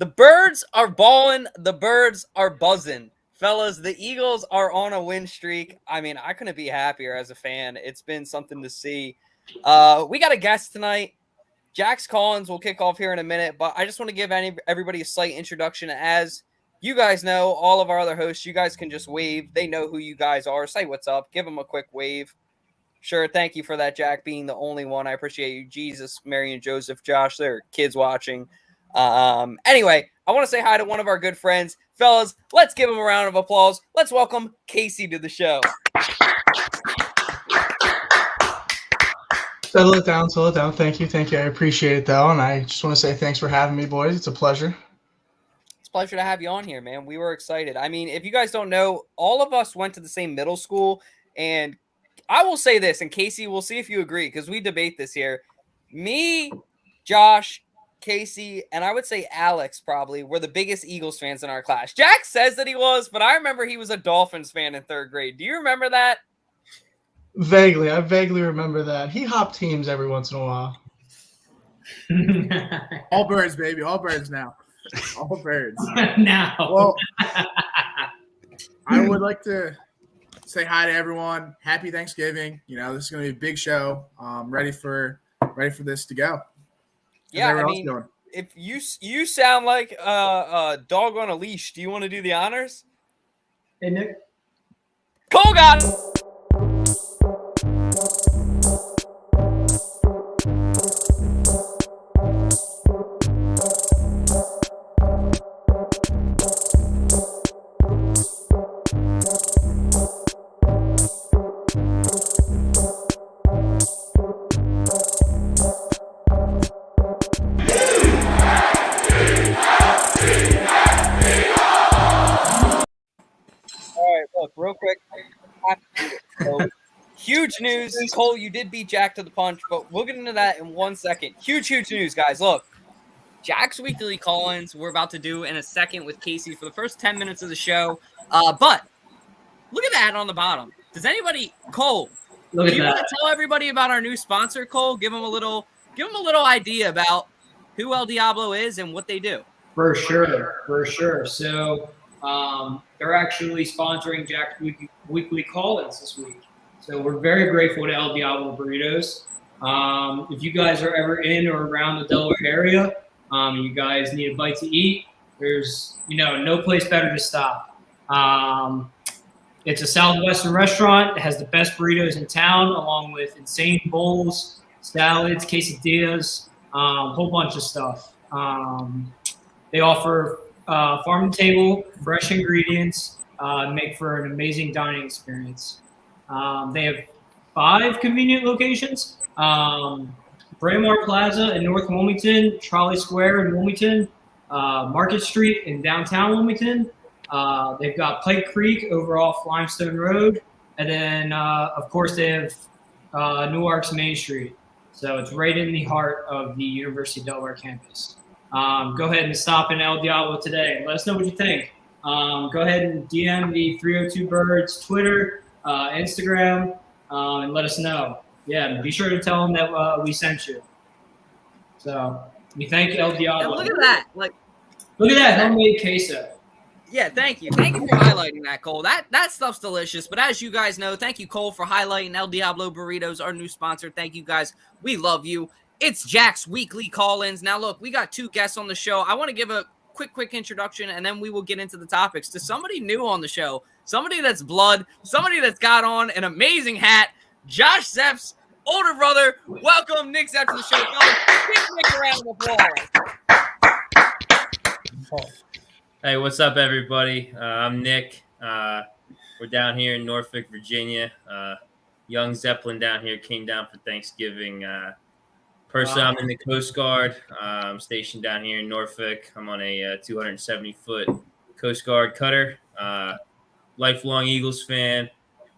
The birds are balling. The birds are buzzing. Fellas, the Eagles are on a win streak. I mean, I couldn't be happier as a fan. It's been something to see. We got a guest tonight. Jax Collins will kick off here in a minute, but I just want to give everybody a slight introduction. As you guys know, all of our other hosts, you guys can just wave. They know who you guys are. Say what's up. Give them a quick wave. Sure, thank you for that, Jack, being the only one. I appreciate you. Jesus, Mary, and Joseph, Josh, there are kids watching. Anyway, I want to say hi to one of our good friends. Fellas, let's give him a round of applause. Let's welcome Casey to the show. Settle it down. Thank you. I appreciate it, though, and I just want to say thanks for having me, boys. It's a pleasure. It's a pleasure to have you on here, man. We were excited. I mean, if you guys don't know, all of us went to the same middle school, and I will say this, and Casey, we'll see if you agree, because we debate this here. Me, Josh, Casey, and I would say Alex probably were the biggest Eagles fans in our class. Jack says that he was, but I remember he was a Dolphins fan in third grade. Do you remember that? Vaguely. I vaguely remember that. He hopped teams every once in a while. All birds, baby. All birds now. All birds. Now. Well, I would like to say hi to everyone. Happy Thanksgiving. You know, this is going to be a big show. Ready for this to go. Yeah, I mean, if you sound like a dog on a leash, do you want to do the honors? Hey, Nick. Cole got it. Real quick, so, huge news. Cole, you did beat Jack to the punch, but we'll get into that in 1 second. Huge news, guys. Look, Jack's Weekly Call-ins we're about to do in a second with Casey for the first 10 minutes of the show. But look at that on the bottom. Does anybody, Cole, do you want to tell everybody about our new sponsor, Cole? Give them a little idea about who El Diablo is and what they do. For sure. So they're actually sponsoring Jack's Weekly Call-ins this week. So we're very grateful to El Diablo Burritos. If you guys are ever in or around the Delaware area, you guys need a bite to eat, there's no place better to stop. It's a Southwestern restaurant. It has the best burritos in town, along with insane bowls, salads, quesadillas, a whole bunch of stuff. They offer farm to table, fresh ingredients, make for an amazing dining experience. They have 5 convenient locations. Braemar Plaza in North Wilmington, Trolley Square in Wilmington, Market Street in downtown Wilmington. They've got Pike Creek over off Limestone Road. And then, of course, they have Newark's Main Street. So it's right in the heart of the University of Delaware campus. Go ahead and stop in El Diablo today. Let us know what you think. Go ahead and DM the 302BIRDS Twitter, Instagram, and let us know. Yeah, be sure to tell them that we sent you. So we thank El Diablo. Yeah, look at that! Look at that homemade queso. Yeah, thank you. Thank you for highlighting that, Cole. That stuff's delicious. But as you guys know, thank you, Cole, for highlighting El Diablo Burritos, our new sponsor. Thank you, guys. We love you. It's Jack's Weekly Call-ins. Now, look, we got 2 guests on the show. I want to give a quick introduction, and then we will get into the topics. To somebody new on the show, somebody that's blood, somebody that's got on an amazing hat, Josh Zepp's older brother. Welcome, Nick Zepp, to the show. Give Nick a round of applause. Hey, what's up, everybody? I'm Nick. We're down here in Norfolk, Virginia. Young Zeppelin down here came down for Thanksgiving. Personally, I'm in the Coast Guard. I'm stationed down here in Norfolk. I'm on a 270-foot Coast Guard cutter. Lifelong Eagles fan.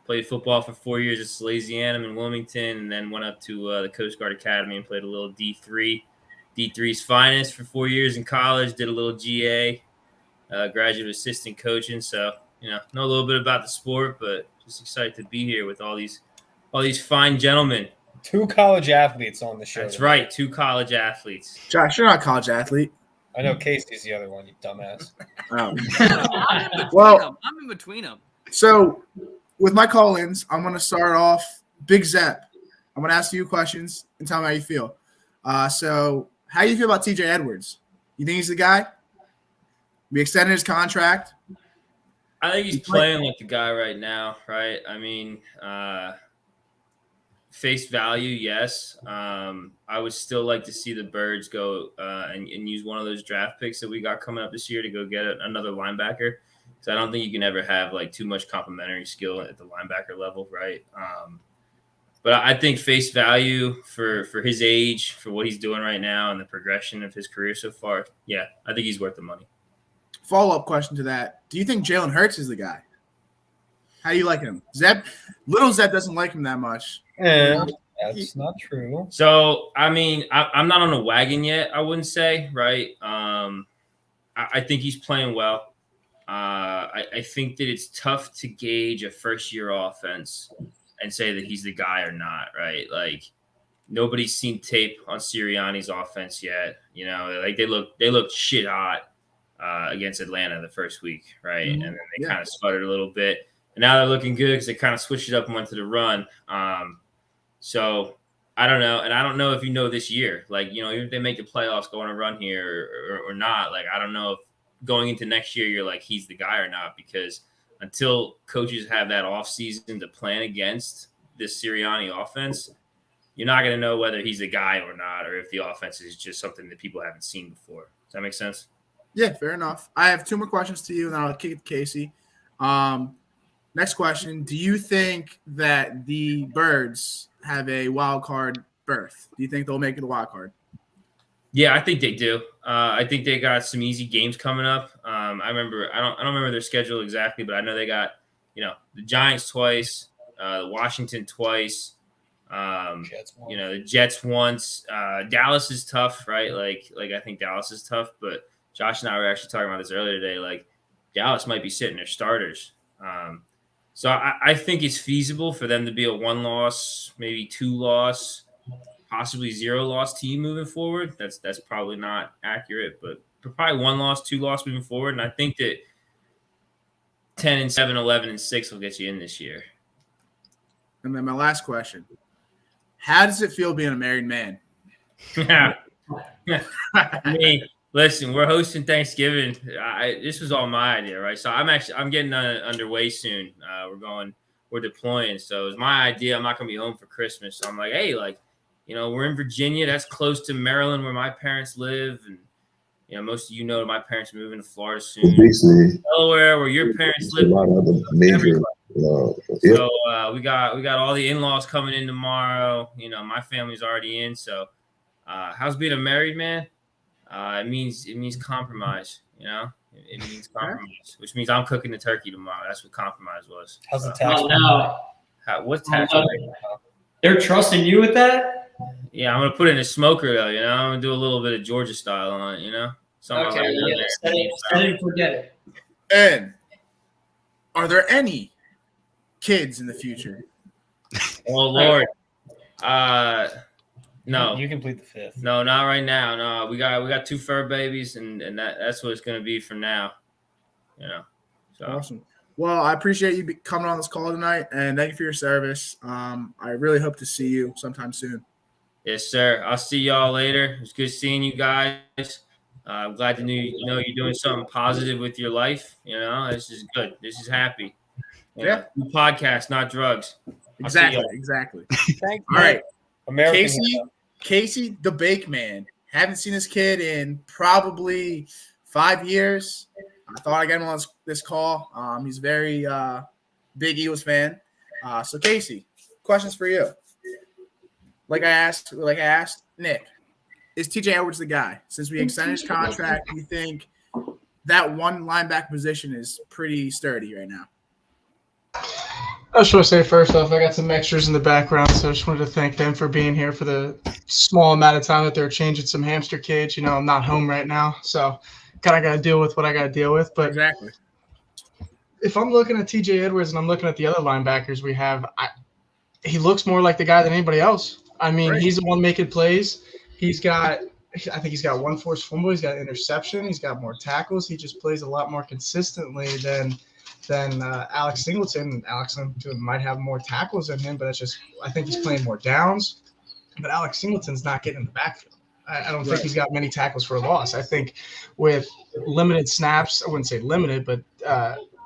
Played football for 4 years at Salesianum in Wilmington, and then went up to the Coast Guard Academy and played a little D3. D3's finest for 4 years in college. Did a little GA, graduate assistant coaching. So, know a little bit about the sport, but just excited to be here with all these fine gentlemen. 2 college athletes on the show. That's right, 2 college athletes. Josh, you're not a college athlete. I know Casey's the other one, you dumbass. Well, I'm in between them. So with my call-ins, I'm going to start off Big Zep. I'm going to ask you questions and tell me how you feel. So how do you feel about TJ Edwards? You think he's the guy? We extended his contract. I think he's playing like the guy right now, right? I mean, face value, yes. I would still like to see the Birds go and use one of those draft picks that we got coming up this year to go get another linebacker. Because I don't think you can ever have like too much complementary skill at the linebacker level, right? But I think face value for his age, for what he's doing right now, and the progression of his career so far, yeah, I think he's worth the money. Follow-up question to that. Do you think Jalen Hurts is the guy? How do you like him? Little Zep doesn't like him that much. And that's not true. So, I mean, I'm not on a wagon yet, I wouldn't say, right? I think he's playing well. I think that it's tough to gauge a first-year offense and say that he's the guy or not, right? Like, nobody's seen tape on Sirianni's offense yet. You know, like they looked shit hot against Atlanta the first week, right? And then they kind of sputtered a little bit. And now they're looking good because they kind of switched it up and went to the run. So I don't know. And I don't know if you know this year, like, you know, even if they make the playoffs, go on a run here or not, like, I don't know if going into next year, you're like, he's the guy or not, because until coaches have that offseason to plan against this Sirianni offense, you're not going to know whether he's the guy or not, or if the offense is just something that people haven't seen before. Does that make sense? Yeah, fair enough. I have two more questions to you, and then I'll kick it to Casey. Next question. Do you think that the Birds have a wild card berth? Do you think they'll make it a wild card? Yeah, I think they do. I think they got some easy games coming up. I don't remember their schedule exactly, but I know they got, you know, the Giants twice, Washington twice, the Jets once. Dallas is tough, right? Like I think Dallas is tough, but Josh and I were actually talking about this earlier today. Like, Dallas might be sitting their starters. So I think it's feasible for them to be a 1-loss, maybe 2-loss, possibly 0-loss team moving forward. That's probably not accurate, but probably 1-loss, 2-loss moving forward. And I think that 10-7, 11-6 will get you in this year. And then my last question. How does it feel being a married man? I mean, listen, we're hosting Thanksgiving. This was all my idea, right? So I'm getting underway soon. We're deploying. So it was my idea. I'm not going to be home for Christmas. So I'm like, hey, like, you know, we're in Virginia. That's close to Maryland where my parents live. And, you know, most of you know my parents are moving to Florida soon. Delaware, where your parents live. So we got all the in-laws coming in tomorrow. You know, my family's already in. So how's being a married man? It means compromise, you know. It means compromise, which means I'm cooking the turkey tomorrow. That's what compromise was. How's the tax? What's tax? They're trusting you with that? Yeah, I'm gonna put it in a smoker though. You know, I'm gonna do a little bit of Georgia style on it. You know, Okay, yeah. Set it and forget it. And are there any kids in the future? Oh Lord, no. You can plead the fifth. No, not right now. No, we got 2 fur babies, and that's what it's gonna be for now. You know. So. Awesome. Well, I appreciate you coming on this call tonight, and thank you for your service. I really hope to see you sometime soon. Yes, sir. I'll see y'all later. It's good seeing you guys. I'm glad to know you're doing something positive with your life. You know, this is good. This is happy. Yeah. Podcast, not drugs. Exactly. Thanks. All right. American Casey, the Bake Man. Haven't seen this kid in probably 5 years. I thought I'd get him on this call. He's a very big Eagles fan. So Casey, questions for you. Like I asked Nick, is TJ Edwards the guy? Since we extended his contract, do you think that one linebacker position is pretty sturdy right now? I just want to say first off, I got some extras in the background, so I just wanted to thank them for being here for the small amount of time that they're changing some hamster cage. You know, I'm not home right now, so kind of got to deal with what I got to deal with. But exactly, if I'm looking at TJ Edwards and I'm looking at the other linebackers we have, he looks more like the guy than anybody else. I mean, He's the one making plays. He's got I think he's got one forced fumble. He's got an interception. He's got more tackles. He just plays a lot more consistently than Alex Singleton. Alex Singleton might have more tackles than him, but I think he's playing more downs. But Alex Singleton's not getting in the backfield. I don't think he's got many tackles for a loss. I think with limited snaps, I wouldn't say limited, but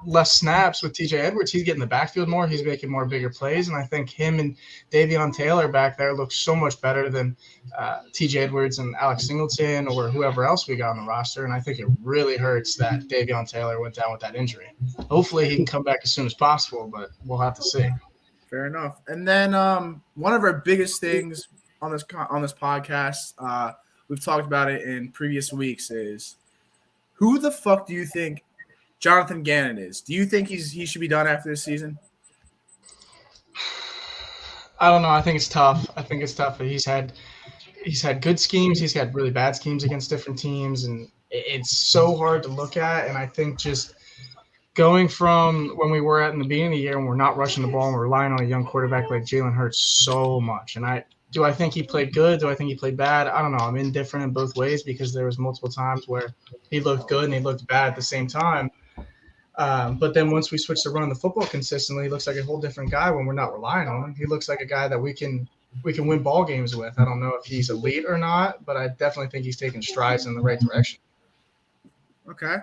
less snaps with TJ Edwards, he's getting the backfield more. He's making more bigger plays. And I think him and Davion Taylor back there look so much better than TJ Edwards and Alex Singleton or whoever else we got on the roster. And I think it really hurts that Davion Taylor went down with that injury. Hopefully he can come back as soon as possible, but we'll have to see. Fair enough. And then one of our biggest things on this podcast, we've talked about it in previous weeks, is who the fuck do you think Jonathan Gannon is? Do you think he should be done after this season? I don't know. I think it's tough. He's had good schemes. He's had really bad schemes against different teams, and it's so hard to look at. And I think just going from when we were at in the beginning of the year and we're not rushing the ball and we're relying on a young quarterback like Jalen Hurts so much. And do I think he played good? Do I think he played bad? I don't know. I'm indifferent in both ways because there was multiple times where he looked good and he looked bad at the same time. But then once we switch to running the football consistently, he looks like a whole different guy when we're not relying on him. He looks like a guy that we can win ball games with. I don't know if he's elite or not, but I definitely think he's taking strides in the right direction. Okay.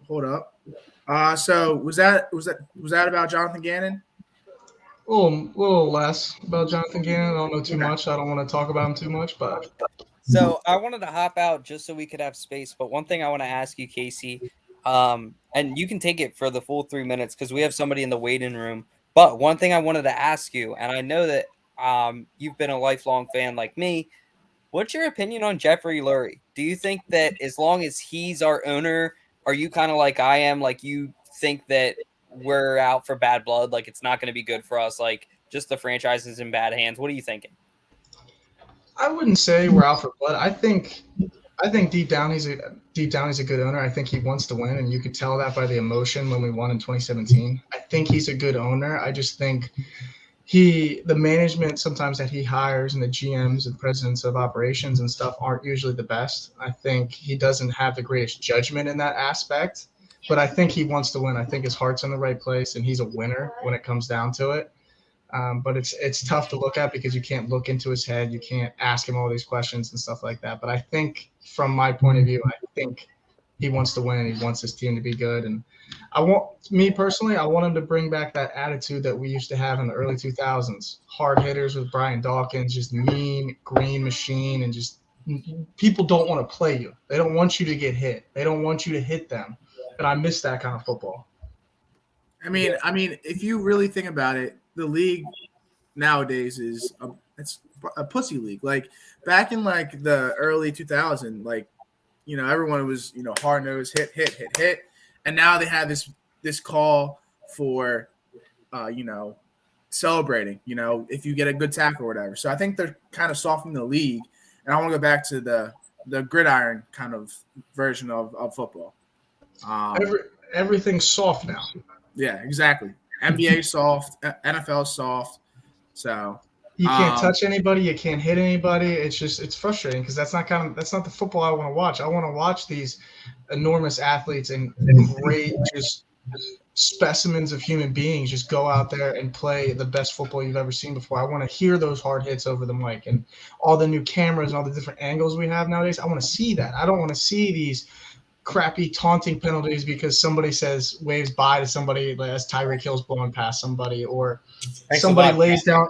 Hold up. So was that about Jonathan Gannon? A little less about Jonathan Gannon. I don't know too much. I don't want to talk about him too much, but So I wanted to hop out just so we could have space. But one thing I want to ask you, Casey, and you can take it for the full 3 minutes because we have somebody in the waiting room. But one thing I wanted to ask you, and I know that you've been a lifelong fan like me. What's your opinion on Jeffrey Lurie? Do you think that as long as he's our owner, are you kind of like I am? Like you think that we're out for bad blood? Like it's not going to be good for us? Like just the franchise is in bad hands? What are you thinking? I wouldn't say we're out for blood. I think deep down he's a good owner. I think he wants to win, and you could tell that by the emotion when we won in 2017. I think he's a good owner. I just think the management sometimes that he hires and the GMs and presidents of operations and stuff aren't usually the best. I think he doesn't have the greatest judgment in that aspect, but I think he wants to win. I think his heart's in the right place, and he's a winner when it comes down to it. But it's tough to look at because you can't look into his head. You can't ask him all these questions and stuff like that. But I think from my point of view, I think he wants to win. He wants his team to be good. And I want him to bring back that attitude that we used to have in the early 2000s. Hard hitters with Brian Dawkins, just mean, green machine, and just people don't want to play you. They don't want you to get hit. They don't want you to hit them. And I miss that kind of football. I mean, if you really think about it, the league nowadays is it's a pussy league. Like back in like the early 2000s, like everyone was hard nosed, hit, and now they have this call for celebrating. If you get a good tackle or whatever. So I think they're kind of softening the league, and I want to go back to the gridiron kind of version of football. Everything's soft now. Yeah, exactly. NBA soft, NFL soft. So you can't touch anybody, you can't hit anybody. It's frustrating because that's not the football I want to watch. I want to watch these enormous athletes and great just specimens of human beings just go out there and play the best football you've ever seen before. I want to hear those hard hits over the mic and all the new cameras and all the different angles we have nowadays. I want to see that. I don't want to see these crappy taunting penalties because somebody waves bye to somebody as Tyreek Hill's blowing past somebody or somebody lays down.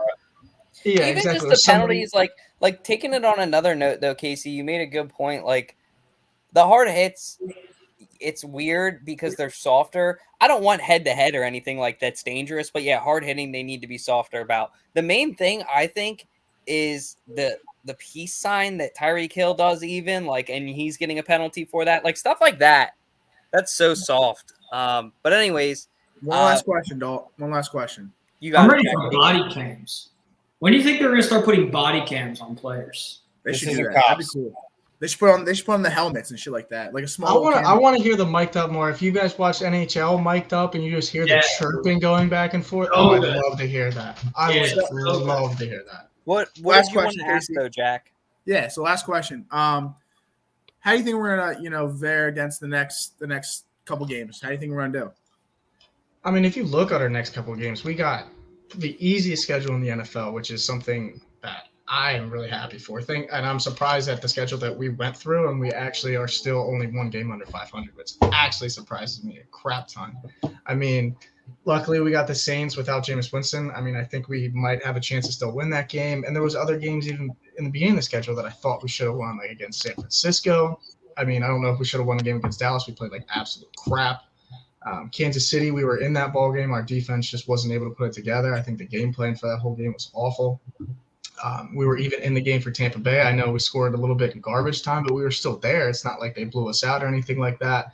Yeah, even exactly. just the penalties, like taking it on another note though, Casey, you made a good point. Like the hard hits, it's weird because they're softer. I don't want head to head or anything like that's dangerous, but yeah, hard hitting they need to be softer about. The main thing I think is the peace sign that Tyreek Hill does, even and he's getting a penalty for that, like stuff like that. That's so soft. But anyways, one last question, Dalt. One last question. I'm ready for body cams. When do you think they're going to start putting body cams on players? They should do that. That'd be cool. They should put on the helmets and shit like that, like a small. I want to hear the mic'd up more. If you guys watch NHL mic'd up and you just hear the chirping going back and forth, I would love to hear that. I would love to hear that. What Last did you want question, to ask Casey. though, Jack? Yeah. So last question. How do you think we're gonna fare against the next couple games? How do you think we're gonna do? I mean, if you look at our next couple of games, we got the easiest schedule in the NFL, which is something that I am really happy for. And I'm surprised at the schedule that we went through, and we actually are still only one game under 500, which actually surprises me a crap ton. I mean, luckily we got the Saints without Jameis Winston. I mean, I think we might have a chance to still win that game. And there was other games even in the beginning of the schedule that I thought we should have won, like against San Francisco. I mean, I don't know if we should have won a game against Dallas. We played like absolute crap. Kansas City, we were in that ball game. Our defense just wasn't able to put it together. I think the game plan for that whole game was awful. We were even in the game for Tampa Bay. I know we scored a little bit in garbage time, but we were still there. It's not like they blew us out or anything like that.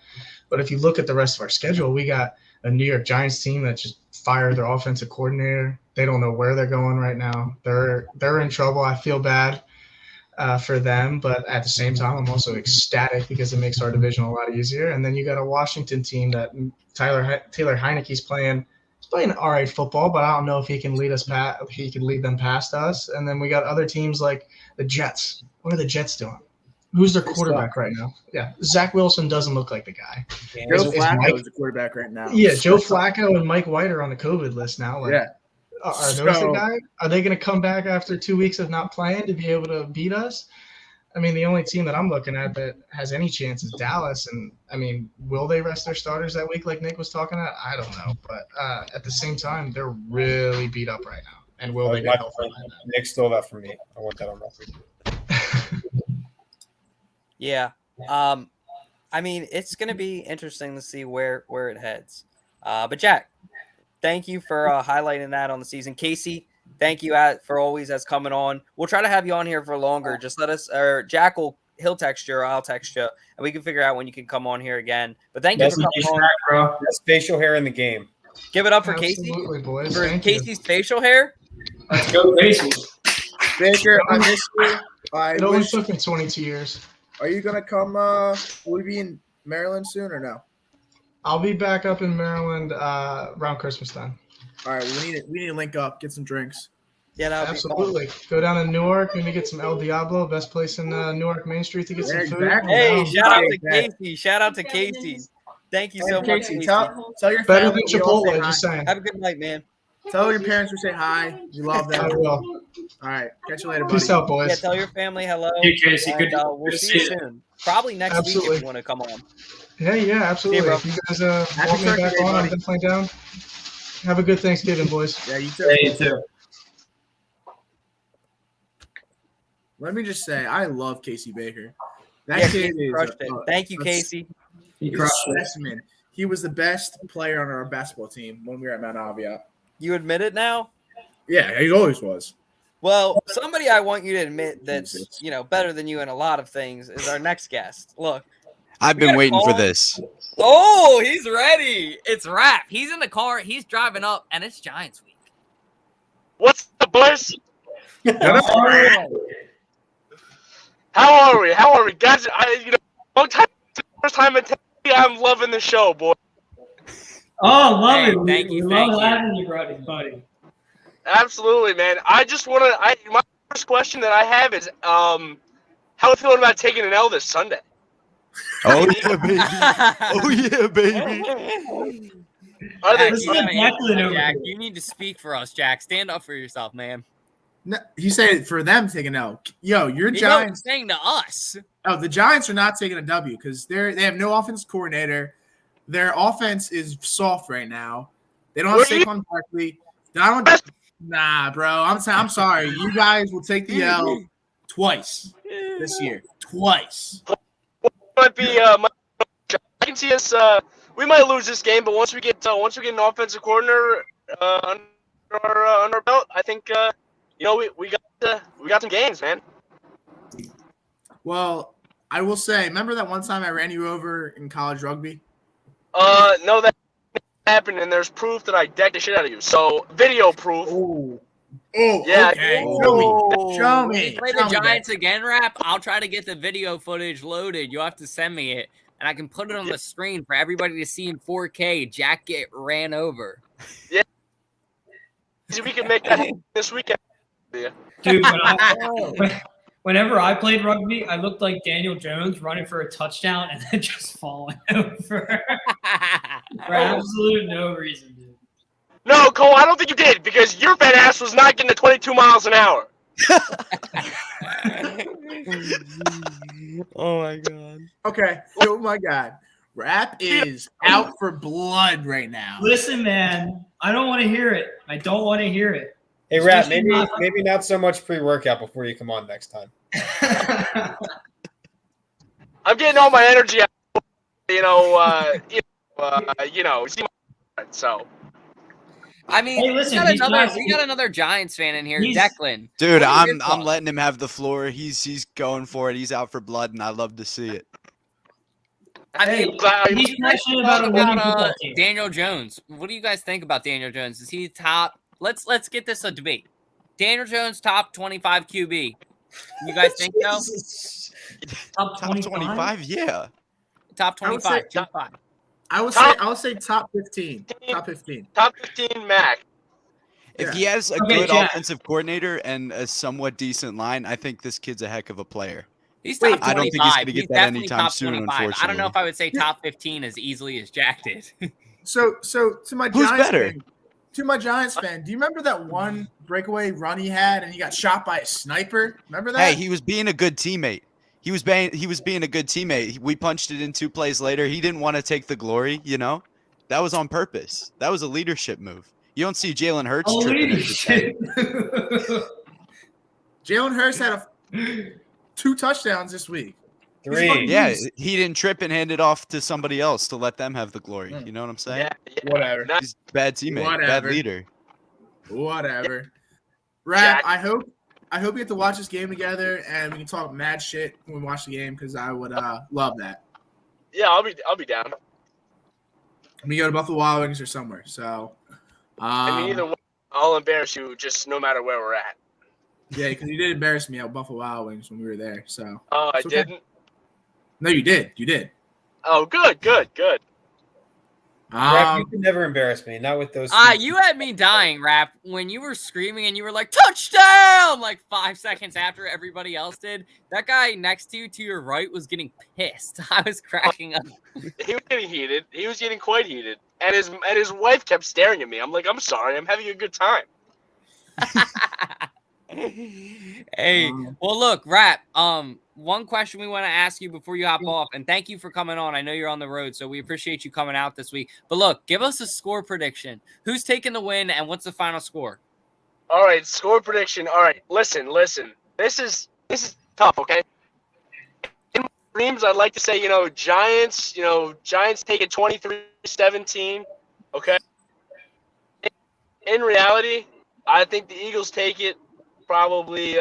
But if you look at the rest of our schedule, we got a New York Giants team that just fired their offensive coordinator. They don't know where they're going right now. They're in trouble. I feel bad for them, but at the same time, I'm also ecstatic because it makes our division a lot easier. And then you got a Washington team that Taylor Heineke's playing. He's playing all right football, but I don't know if he can lead them past us. And then we got other teams like the Jets. What are the Jets doing? Who's their quarterback right now? Yeah, Zach Wilson doesn't look like the guy. Joe Flacco is the quarterback right now. Yeah, Joe Flacco and Mike White are on the COVID list now. Like, Yeah. Are those the guys? Are they going to come back after 2 weeks of not playing to be able to beat us? I mean, the only team that I'm looking at that has any chance is Dallas. And, I mean, will they rest their starters that week like Nick was talking about? I don't know. But at the same time, they're really beat up right now. And will they get healthy? Nick stole that from me. I want that on record. Yeah. I mean, it's going to be interesting to see where it heads. But Jack, thank you for highlighting that on the season. Casey, thank you for always as coming on. We'll try to have you on here for longer. Just let us, or Jack he'll text you or I'll text you, and we can figure out when you can come on here again. But thank you for coming on. Bro. Best facial hair in the game. Give it up for Casey. Absolutely, boys. For Thank you. Casey's facial hair. Let's go, Casey. Baker, I miss you. It only took me 22 years. Are you gonna come? Will you be in Maryland soon or no? I'll be back up in Maryland around Christmas time. All right, we need to link up, get some drinks. Yeah, that would Absolutely. Go down to Newark, maybe get some El Diablo, best place in Newark Main Street to get some food. Exactly. Hey, No, shout out to exactly. Casey. Shout out to Casey. Thank you so much, Casey, Casey. tell your Better family than we all say Chipotle, hi. just saying. Have a good night, man. Tell your parents we say hi. You love I them. will. All right, catch you later, buddy. Peace out, Yeah, boys. tell your family hello. Hey, Casey. And, Good we'll to see see you you. soon. Probably next week Absolutely. if you want to come on. Yeah, absolutely. bro. If you guys want Happy me back Turkey Day, on, I'm buddy. definitely down. Have a good Thanksgiving, boys. Yeah, you too. Hey, you too. Let me just say, I love Casey Baker. That Yeah, kid Casey is crushed it. Thank you, a- Casey. He he's a crushed it. specimen. He was the best player on our basketball team when we were at Mount Avia. You admit it now? Yeah, he always was. Well, somebody I want you to admit that's, Jesus. better than you in a lot of things is our next guest. Look. I've We been gotta waiting call for him. this. Oh, he's ready. It's Rap. He's in the car. He's driving up, and it's Giants week. What's up, boys? All right. How are we? Guys, long time, first time in Tennessee. I'm loving the show, boy. Oh, love Hey, it. thank We you, love thank you. having you, buddy. Absolutely, man. I just want to, my first question that I have is, how are you feeling about taking an L this Sunday? Oh yeah, baby. Oh yeah, baby. Are they, This is Jack, Declan over Jack, here. you need to speak for us, Jack. Stand up for yourself, man. No, he said for them taking L. Yo, your He's Giants. saying to us. Oh, the Giants are not taking a W because they have no offense coordinator. Their offense is soft right now. They don't have Were you- Saquon Barkley. Nah, bro. I'm sorry. You guys will take the L twice this year. Twice. might be, I can see us, we might lose this game, but once we get an offensive coordinator under our belt, I think, we got some games, man. Well, I will say, remember that one time I ran you over in college rugby? No, that happened, and there's proof that I decked the shit out of you. So, video proof. Oh, Yeah. okay. Oh. Show When me. you play Show the me, Giants again, Rap. I'll try to get the video footage loaded. You'll have to send me it, and I can put it on the screen for everybody to see in 4K. Jack get ran over. See, we can make that this weekend. Yeah. Dude, whenever I played rugby, I looked like Daniel Jones running for a touchdown and then just falling over for absolute no reason, dude. No, Cole, I don't think you did because your fat ass was not getting to 22 miles an hour. Oh my god. Okay. Oh my God. Rap is out for blood right now. Listen, man, I don't want to hear it. I don't want to hear it. Hey, Rat, Especially maybe not so much pre-workout before you come on next time. I'm getting all my energy out. See my so. I mean, Hey, listen, we he's got not- another Giants fan in here, he's- Declan. Dude, What are your I'm thoughts? letting him have the floor. He's going for it. He's out for blood, and I love to see it. I Hey, mean, he's passionate about a winning football team. Daniel Jones. What do you guys think about Daniel Jones? Is he top? Let's get this a debate. Daniel Jones top 25 QB. You guys think so? Top 25, yeah. Top I would 25. say- 25. I would say top 15. Top 15. Top 15 Mac. If Yeah. he has a Okay, good Jack. offensive coordinator and a somewhat decent line, I think this kid's a heck of a player. He's Wait, top 25. I don't think he's gonna get that definitely anytime top soon, 25. I don't know unfortunately. if I would say top 15 as easily as Jack did. So to my Who's Giants better? fan, do you remember that one breakaway run he had and he got shot by a sniper? Remember that? Hey, he was being a good teammate. He was being a good teammate. We punched it in 2 plays later. He didn't want to take the glory, you know? That was on purpose. That was a leadership move. You don't see Jalen Hurts tripping at the 10. Jalen Hurts had 2 touchdowns this week. 3. Yeah, he didn't trip and hand it off to somebody else to let them have the glory. You know what I'm saying? Yeah. Whatever. He's a bad teammate, bad Whatever. leader. Whatever. Rap, Jack. I hope we get to watch this game together and we can talk mad shit when we watch the game because I would love that. Yeah, I'll be down. We go to Buffalo Wild Wings or somewhere. So, I mean, either way, I'll embarrass you just no matter where we're at. yeah, because you did embarrass me at Buffalo Wild Wings when we were there. So, Oh, I It's okay. didn't. no, you did. You did. Oh, good. Rap, you can never embarrass me. Not with those. You had me dying, Rap, when you were screaming and you were like, touchdown! Like 5 seconds after everybody else did. That guy next to you to your right was getting pissed. I was cracking up. He was getting heated. He was getting quite heated, and his wife kept staring at me. I'm like, I'm sorry. I'm having a good time. Hey, well, look, Rap. One question we want to ask you before you hop off, and thank you for coming on. I know you're on the road, so we appreciate you coming out this week. But look, give us a score prediction. Who's taking the win, and what's the final score? All right, score prediction. All right, listen. This is tough, okay? In my dreams, I'd like to say, Giants take it 23-17, okay? In reality, I think the Eagles take it probably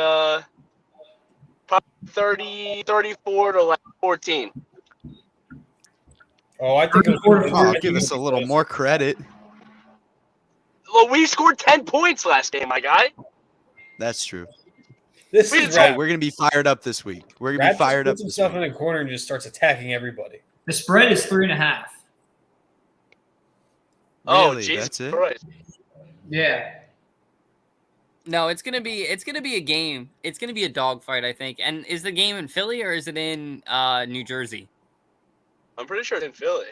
34 to 14. Oh, I think it was Oh, give us a little more credit. Well, we scored 10 points last game, my guy. That's true. This We is did- Hey, Rap. we're gonna be fired up this week. We're gonna Rap be just fired up puts this himself week. in a corner and just starts attacking everybody. The spread is 3.5. Oh, Really? Jesus That's it? Christ. Yeah. No, it's gonna be a game. It's gonna be a dogfight, I think. And is the game in Philly or is it in New Jersey? I'm pretty sure it's in Philly.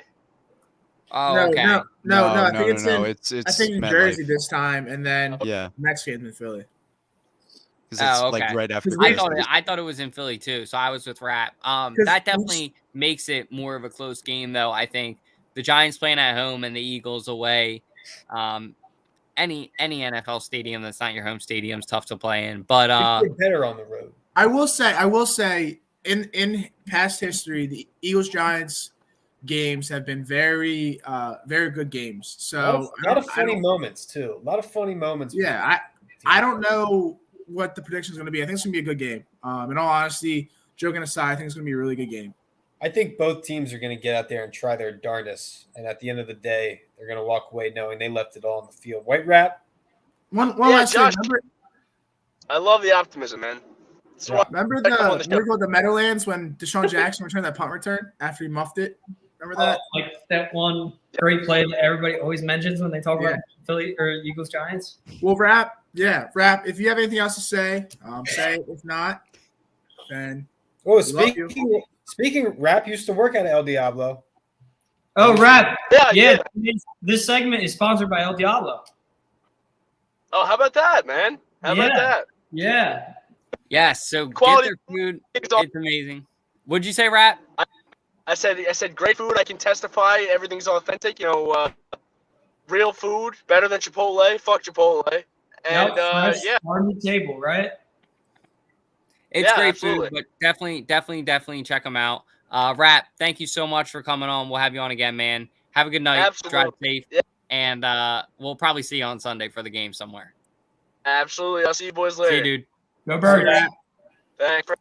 Oh, no, okay. no. I think it's no. in. It's I think New MetLife. Jersey this time, and then Yeah, next game's in Philly. because it's Oh, like okay. right after. I I thought it was in Philly too, so I was with Rap. 'Cause That definitely makes it more of a close game, though. I think the Giants playing at home and the Eagles away. Any NFL stadium that's not your home stadium is tough to play in. But We play better on the road. I will say, in past history, the Eagles Giants games have been very good games. So A lot of I funny don't- moments too. A lot of funny moments. Yeah, I don't know what the prediction is going to be. I think it's going to be a good game. In all honesty, joking aside, I think it's going to be a really good game. I think both teams are going to get out there and try their darndest, and at the end of the day, they're going to walk away knowing they left it all on the field. White Rat, One Yeah, last thing. Josh. Remember, I love the optimism, man. That's why remember I come on the show. the Meadowlands when Deshaun Jackson returned that punt return after he muffed it? Remember that? Like that one great play that everybody always mentions when they talk Yeah. about Philly or Eagles Giants. Well, Rap, Yeah, Rap, if you have anything else to say, say it. If not, then Oh, we love you. speaking, Rap used to work at El Diablo. Oh, Rap. Yeah, Yeah, yeah. this segment is sponsored by El Diablo. Oh, how about that, man? How about that? Yeah. Yes, so Quality get their food. is all- It's amazing. What'd you say, Rat? I said great food. I can testify everything's authentic. Real food, better than Chipotle. Fuck Chipotle. And Fresh yeah, on the table, right? It's Yeah, great absolutely. food, but definitely check them out. Rat, thank you so much for coming on. We'll have you on again, man. Have a good night. Drive Absolutely. safe. Yeah. And we'll probably see you on Sunday for the game somewhere. absolutely. I'll see you boys See later. you, dude. Go Birds. Thanks.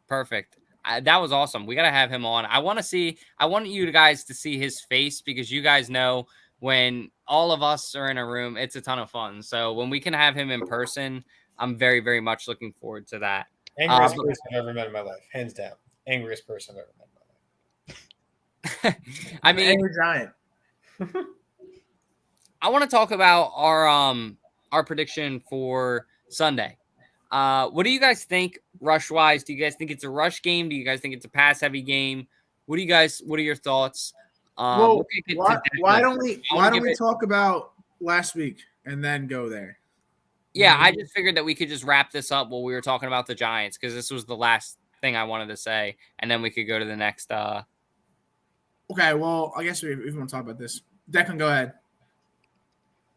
Perfect. That was awesome. We got to have him on. I want you guys to see his face because you guys know when all of us are in a room, it's a ton of fun. So when we can have him in person, I'm very, very much looking forward to that. Angriest person I've ever met in my life, hands down. Angriest person I've ever met in my life. I mean, Angry Giant. I want to talk about our prediction for Sunday. What do you guys think rush wise? Do you guys think it's a rush game? Do you guys think it's a pass heavy game? What are your thoughts? Well, why don't we it- talk about last week and then go there? Yeah, I just figured that we could just wrap this up while we were talking about the Giants because this was the last thing I wanted to say, and then we could go to the next. Okay, well, I guess if we want to talk about this, Declan, go ahead.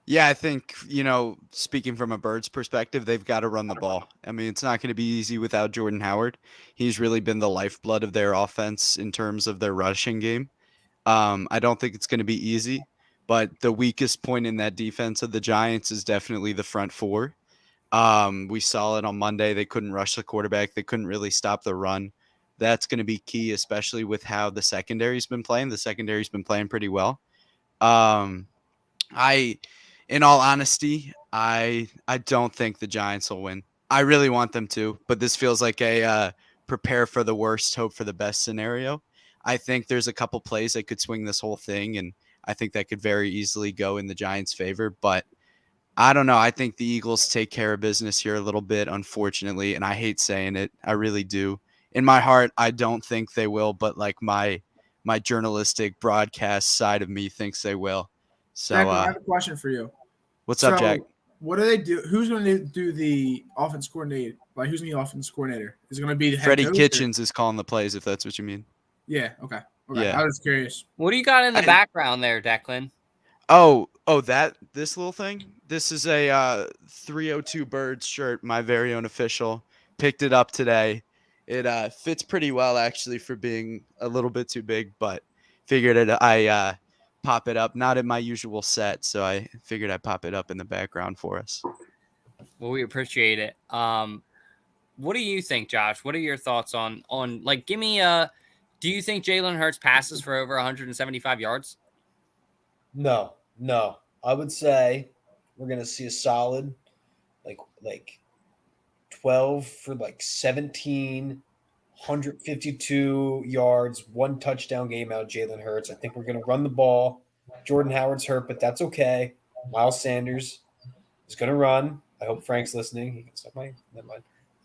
Yeah, I think, speaking from a Birds perspective, they've got to run the ball. I mean, it's not going to be easy without Jordan Howard. He's really been the lifeblood of their offense in terms of their rushing game. I don't think it's going to be easy, but the weakest point in that defense of the Giants is definitely the front four. We saw it on Monday. They couldn't rush the quarterback. They couldn't really stop the run. That's going to be key, especially with how the secondary's been playing. The secondary's been playing pretty well. In all honesty, I don't think the Giants will win. I really want them to, but this feels like a prepare for the worst, hope for the best scenario. I think there's a couple plays that could swing this whole thing, and I think that could very easily go in the Giants' favor. But I don't know. I think the Eagles take care of business here a little bit, unfortunately, and I hate saying it. I really do. In my heart, I don't think they will, but like my journalistic broadcast side of me thinks they will. So Declan, I have a question for you. What's up, Jack? What do they do? Who's going to do the offense coordinator? Like, who's the offense coordinator? Is it going to be the head Freddie coach, Kitchens is calling the plays, if that's what you mean. Yeah. Okay. Yeah. I was curious. what do you got in the background there, Declan? Oh, this little thing? This is a 302 Birds shirt, my very own official. Picked it up today. It fits pretty well, actually, for being a little bit too big, but figured I pop it up. Not in my usual set, so I figured I'd pop it up in the background for us. Well, we appreciate it. What do you think, Josh? What are your thoughts on like? Give me do you think Jalen Hurts passes for over 175 yards? No. I would say we're gonna see a solid like 12 for like 17, 152 yards, one touchdown game out of Jalen Hurts. I think we're gonna run the ball. Jordan Howard's hurt, but that's okay. Miles Sanders is gonna run. I hope Frank's listening. He can stop my never mind.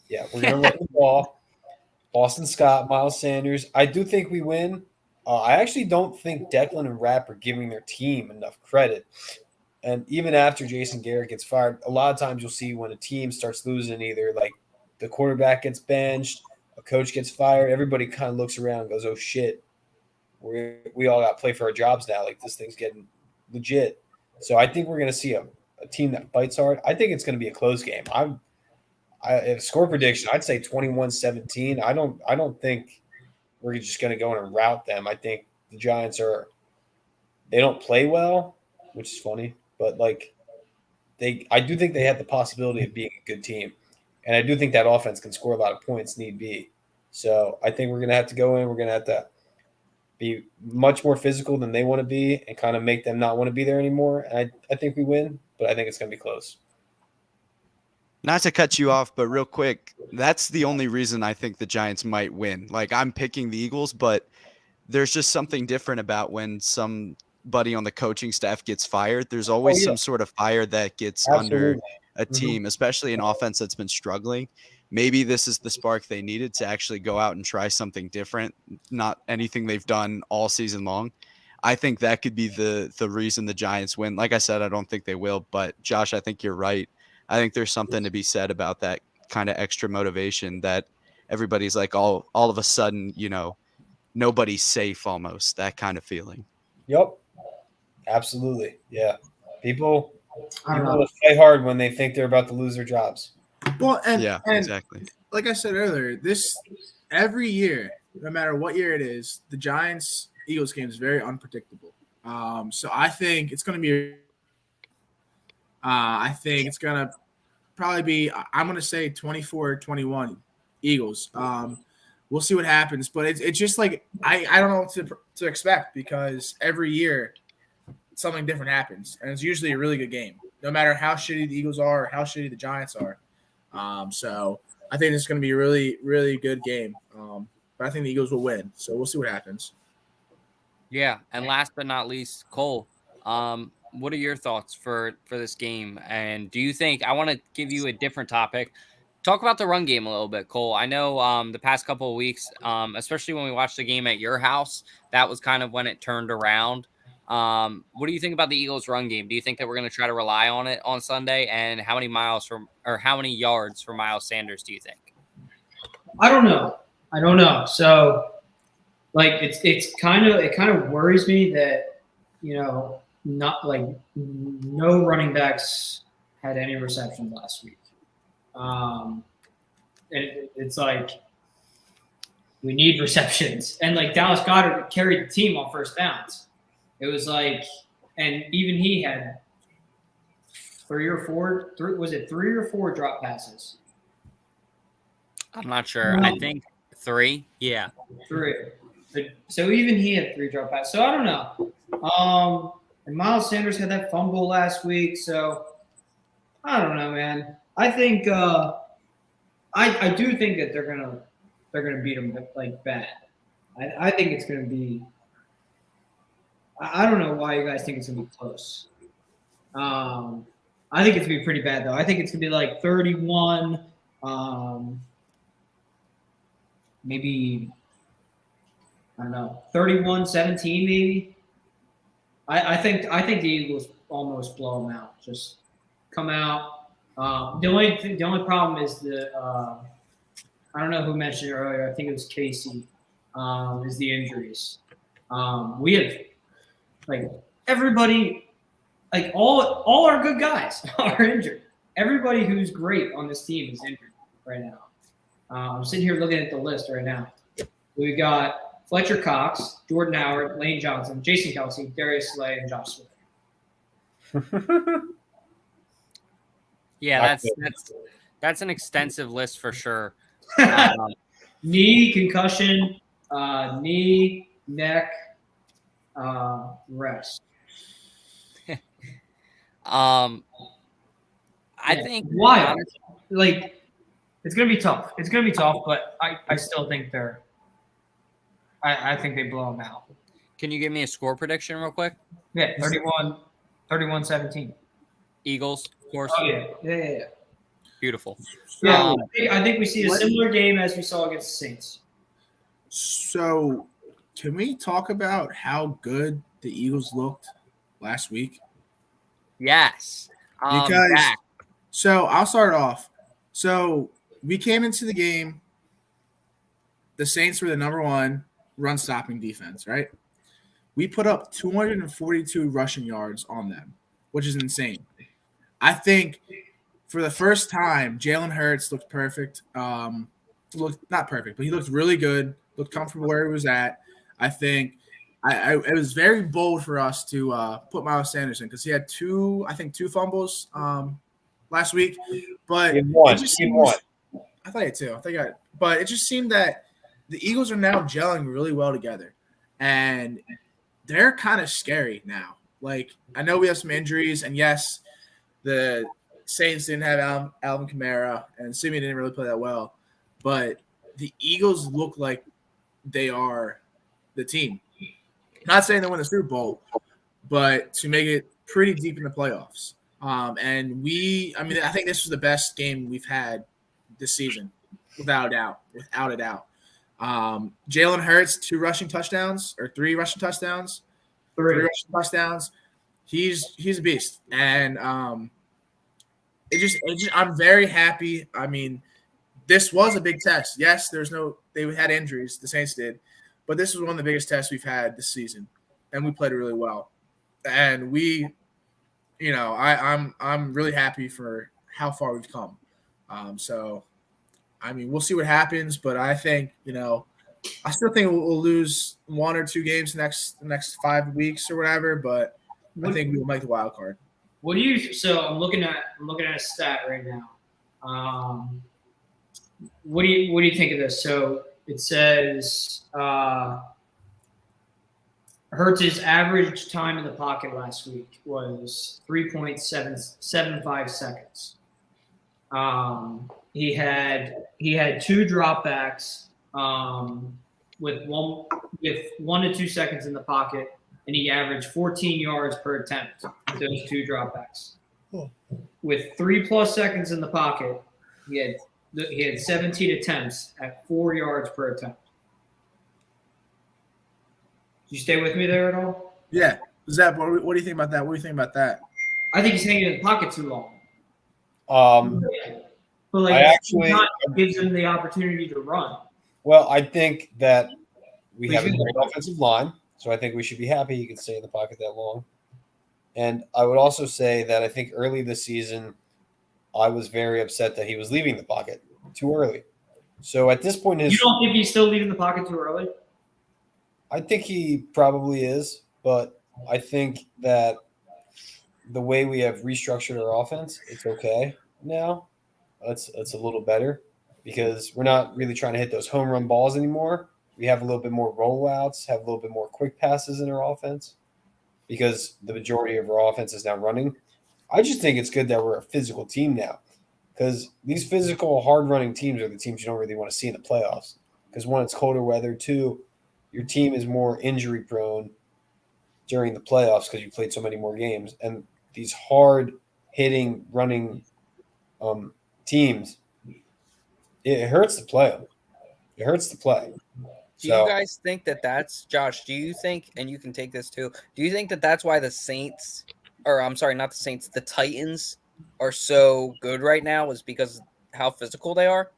Yeah, we're gonna run the ball. Boston Scott, Miles Sanders. I do think we win. I actually don't think Declan and Rapp are giving their team enough credit. And even after Jason Garrett gets fired, a lot of times you'll see when a team starts losing, either like the quarterback gets benched, a coach gets fired, everybody kind of looks around and goes, oh, shit, we all got to play for our jobs now. Like, this thing's getting legit. So I think we're going to see a team that fights hard. I think it's going to be a close game. If score prediction, I'd say 21-17. I don't think we're just going to go in and rout them. I think the Giants they don't play well, which is funny, but like I do think they have the possibility of being a good team. And I do think that offense can score a lot of points need be. So I think we're going to have to go in. We're going to have to be much more physical than they want to be and kind of make them not want to be there anymore. And I think we win, but I think it's going to be close. Not to cut you off, but real quick, that's the only reason I think the Giants might win. Like, I'm picking the Eagles, but there's just something different about when some everybody on the coaching staff gets fired, there's always some sort of fire that gets under Absolutely. a team, especially an offense that's been struggling. Maybe this is the spark they needed to actually go out and try something different, not anything they've done all season long. I think that could be the reason the Giants win. Like I said, I don't think they will, but Josh, I think you're right. I think there's something to be said about that kind of extra motivation that everybody's like all of a sudden, nobody's safe almost, that kind of feeling. Yep. Absolutely. Yeah. People I don't will know. fight hard when they think they're about to lose their jobs. Well, and Exactly. like I said earlier, this every year, no matter what year it is, the Giants Eagles game is very unpredictable. So I think it's going to be. I think it's going to probably be. I'm going to say 24-21 Eagles. We'll see what happens, but it's just like I don't know what to expect because every year something different happens, and it's usually a really good game, no matter how shitty the Eagles are or how shitty the Giants are. So I think it's going to be a really, really good game. But I think the Eagles will win. So we'll see what happens. Yeah, and last but not least, Cole, what are your thoughts for this game? And do you think I want to give you a different topic? Talk about the run game a little bit, Cole. I know the past couple of weeks, especially when we watched the game at your house, that was kind of when it turned around. What do you think about the Eagles' run game? Do you think that we're going to try to rely on it on Sunday? And how many yards for Miles Sanders do you think? I don't know. So, like, it kind of worries me that not like no running backs had any receptions last week. And it's like we need receptions, and like Dallas Goedert carried the team on first downs. It was like, and even he had three or four drop passes? I'm not sure. I think 3. Yeah. 3. So even he had 3 drop passes. So I don't know. And Miles Sanders had that fumble last week. So I don't know, man. I think I do think that they're gonna beat them like bad. I think it's gonna be. I don't know why you guys think it's gonna be close. I think it's gonna be pretty bad though. I think it's gonna be like 31. Maybe I don't know, 31-17 maybe. I think the Eagles almost blow them out. Just come out. The only problem is I don't know who mentioned it earlier. I think it was Casey. Is the injuries. We have like everybody, like all our good guys are injured. Everybody who's great on this team is injured right now. I'm sitting here looking at the list right now. We got Fletcher Cox, Jordan Howard, Lane Johnson, Jason Kelsey, Darius Slay, and Josh Sweat. Yeah, that's an extensive list for sure. Knee, concussion, knee, neck, rest. I think why? Like, it's gonna be tough. It's gonna be tough, but I still think I think they blow them out. Can you give me a score prediction real quick? Yeah, 31-17. Eagles, of course. Oh yeah. Beautiful. Yeah, I think we see a similar game as we saw against the Saints. So, can we talk about how good the Eagles looked last week? Yes. So I'll start off. So we came into the game. The Saints were the number 1 run-stopping defense, right? We put up 242 rushing yards on them, which is insane. I think for the first time, Jalen Hurts looked perfect. Looked not perfect, but he looked really good. Looked comfortable where he was at. I think it was very bold for us to put Miles Sanders in because he had two fumbles last week. But He won. I thought he had 2. But it just seemed that the Eagles are now gelling really well together, and they're kind of scary now. Like, I know we have some injuries, and yes, the Saints didn't have Alvin Kamara, and Simeon didn't really play that well, but the Eagles look like they are the team. Not saying they win the Super Bowl, but to make it pretty deep in the playoffs. I think this was the best game we've had this season, without a doubt. Without a doubt. Jalen Hurts, 2 rushing touchdowns or 3 rushing touchdowns. 3 rushing touchdowns. He's a beast. And I'm very happy. I mean, this was a big test. Yes, they had injuries, the Saints did, but this was one of the biggest tests we've had this season, and we played really well. And I'm really happy for how far we've come. So, I mean, we'll see what happens, but I think I still think we'll lose 1 or 2 games the next 5 weeks or whatever, but I think we'll make the wild card. So I'm looking at a stat right now. What do you think of this? So it says Hurts' average time in the pocket last week was 3.75 seconds. He had 2 dropbacks with 1 to 2 seconds in the pocket, and he averaged 14 yards per attempt with those 2 dropbacks. With 3+ seconds in the pocket, he had 17 attempts at 4 yards per attempt. Did you stay with me there at all? Yeah. Zeb, what do you think about that? What do you think about that? I think he's hanging in the pocket too long. But gives him the opportunity to run. Well, I think that we have a great offensive line, so I think we should be happy he can stay in the pocket that long. And I would also say that I think early this season, I was very upset that he was leaving the pocket too early. So at this point, you don't think he's still leaving the pocket too early? I think he probably is, but I think that the way we have restructured our offense, it's okay now. It's a little better because we're not really trying to hit those home run balls anymore. We have a little bit more rollouts, have a little bit more quick passes in our offense because the majority of our offense is now running. I just think it's good that we're a physical team now because these physical, hard-running teams are the teams you don't really want to see in the playoffs because, 1, it's colder weather. 2, your team is more injury-prone during the playoffs because you played so many more games. And these hard-hitting, running teams, it hurts to play them. It hurts to play. Do you guys think that's Josh? Do you think, and you can take this too? Do you think that's why the Saints, or I'm sorry, not the Saints, the Titans are so good right now? Is because how physical they are?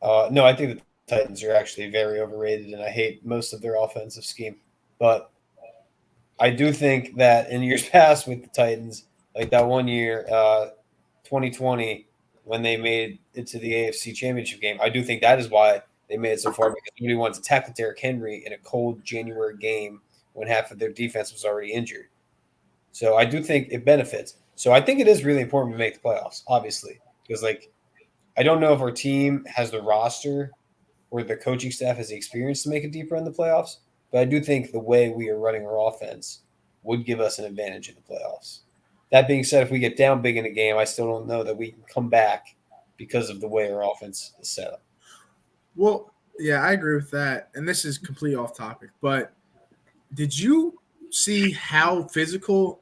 No, I think the Titans are actually very overrated, and I hate most of their offensive scheme. But I do think that in years past with the Titans, like that one year, 2020, when they made it to the AFC Championship game, I do think that is why they made it so far because nobody wanted to tackle Derrick Henry in a cold January game when half of their defense was already injured. So I do think it benefits. So I think it is really important to make the playoffs, obviously, because I don't know if our team has the roster or the coaching staff has the experience to make a deep run in the playoffs, but I do think the way we are running our offense would give us an advantage in the playoffs. That being said, if we get down big in a game, I still don't know that we can come back because of the way our offense is set up. Well, yeah, I agree with that. And this is completely off topic, but did you see how physical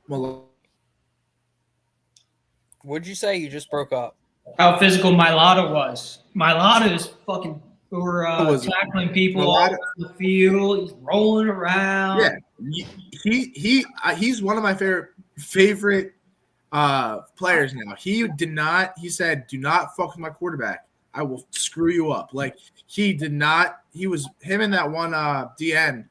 What'd you say? You just broke up. How physical Mailata was. Mailata is fucking tackling people all over the field. He's rolling around. Yeah, he's one of my favorite players now. He said, "Do not fuck with my quarterback. I will screw you up." Like he did not. Him and that one DN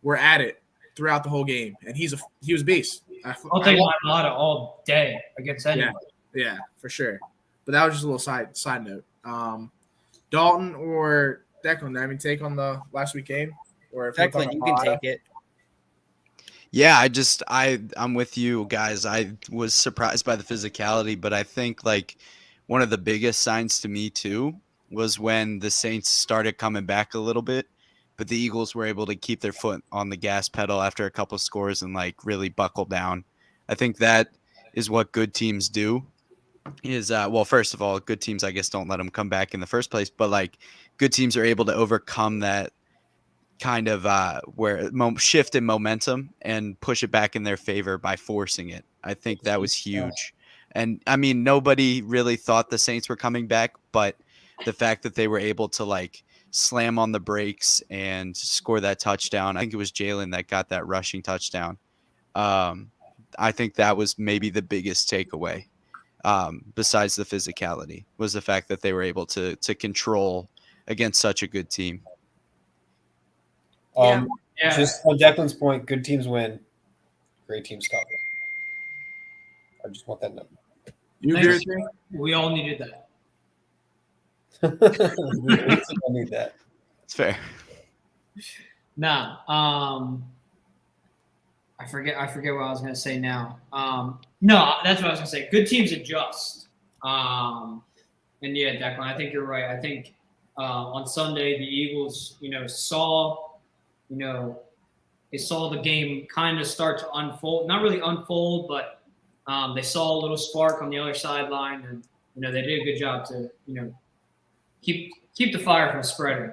were at it throughout the whole game, and he was a beast. I'll take Mailata all day against anyone. Yeah, for sure. But that was just a little side note. Dalton or Declan, I mean, take on the last week game, or if Declan, you can take it. Yeah, I'm with you guys. I was surprised by the physicality, but I think one of the biggest signs to me too was when the Saints started coming back a little bit, but the Eagles were able to keep their foot on the gas pedal after a couple scores and really buckle down. I think that is what good teams do. First of all, good teams, I guess, don't let them come back in the first place, but good teams are able to overcome that kind of shift in momentum and push it back in their favor by forcing it. I think that was huge. And I mean, nobody really thought the Saints were coming back, but the fact that they were able to like slam on the brakes and score that touchdown, I think it was Jalen that got that rushing touchdown. I think that was maybe the biggest takeaway. Besides the physicality, was the fact that they were able to control against such a good team. Yeah. Just on Declan's point, good teams win, great teams cover. I just want that number. You agree with me? We all needed that. I need that. It's fair. Nah. I forget what I was gonna say now. No, that's what I was gonna say. Good teams adjust. And yeah, Declan, I think you're right. I think on Sunday the Eagles, saw they saw the game kind of start to unfold. Not really unfold, but they saw a little spark on the other sideline, and they did a good job to keep the fire from spreading.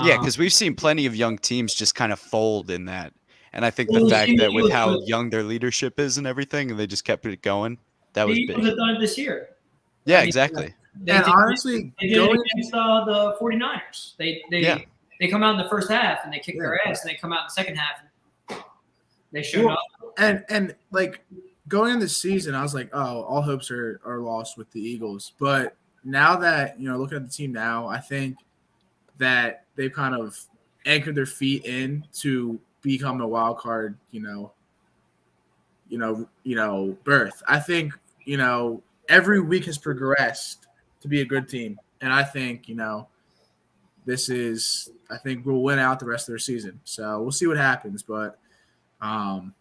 Yeah, because we've seen plenty of young teams just kind of fold in that. And I think the fact that with how young their leadership is and everything, and they just kept it going, that was the big. Eagles have done it this year. Yeah, exactly. And honestly, they did it against the 49ers. They come out in the first half and they kick their ass, and they come out in the second half and they showed up. And like going into the season, I was like, oh, all hopes are lost with the Eagles. But now that looking at the team now, I think that they've kind of anchored their feet in to become a wild card, berth. I think every week has progressed to be a good team, and I think I think we'll win out the rest of their season. So we'll see what happens, but I'm